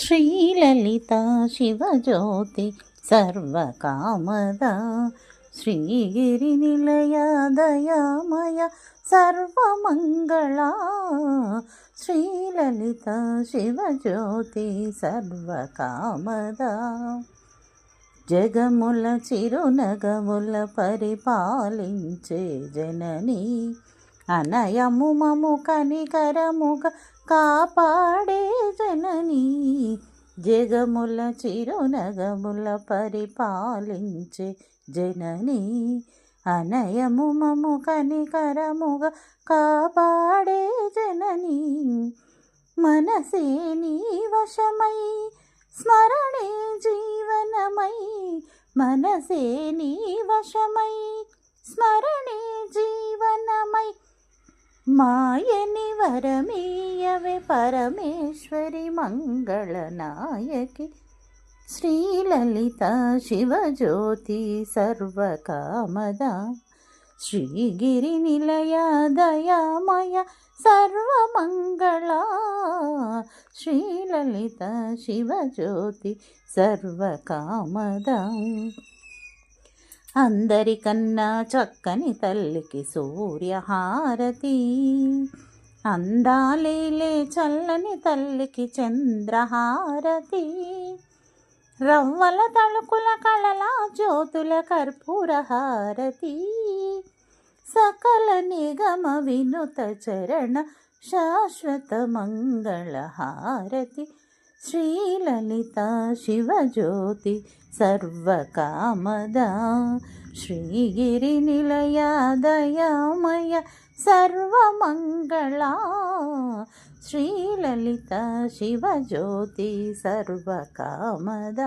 శ్రీలలిత శివజ్యోతి సర్వకామద శ్రీగిరి నిలయ దయామయ సర్వమంగళ శ్రీలలిత శివజ్యోతి సర్వకామద జగముల చిరునగముల పరిపాలించే జనని అనయము మము కనికరముగ కాపాడే జనని జగముల చిరునగముల పరిపాలించే జనని అనయము మము కనికరముగ కాపాడే జనని మనసే నీ వశమై స్మరణే జీవనమై మనసే నీ వశమై స్మరణే జీవనమై మాయని వరమీయవే పరమేశ్వరి మంగళనాయకి శ్రీలలిత శివజ్యోతి సర్వకామద శ్రీగిరి నిలయ దయామయ సర్వమంగళ శ్రీలలిత శివజ్యోతి సర్వకామద అందరికన్నా చక్కని తల్లికి సూర్యహారతి అందాలేలే చల్లని తల్లికి చంద్రహారతి రవ్వల తళుకుల కళల జ్యోతుల కర్పూరహారతి సకల నిగమ వినుత చరణ శాశ్వత మంగళహారతి శ్రీలలిత శివజ్యోతి సర్వకామద శ్రీగిరి నిలయ దయామయ సర్వమంగళ శ్రీలలిత శివజ్యోతి సర్వకామద.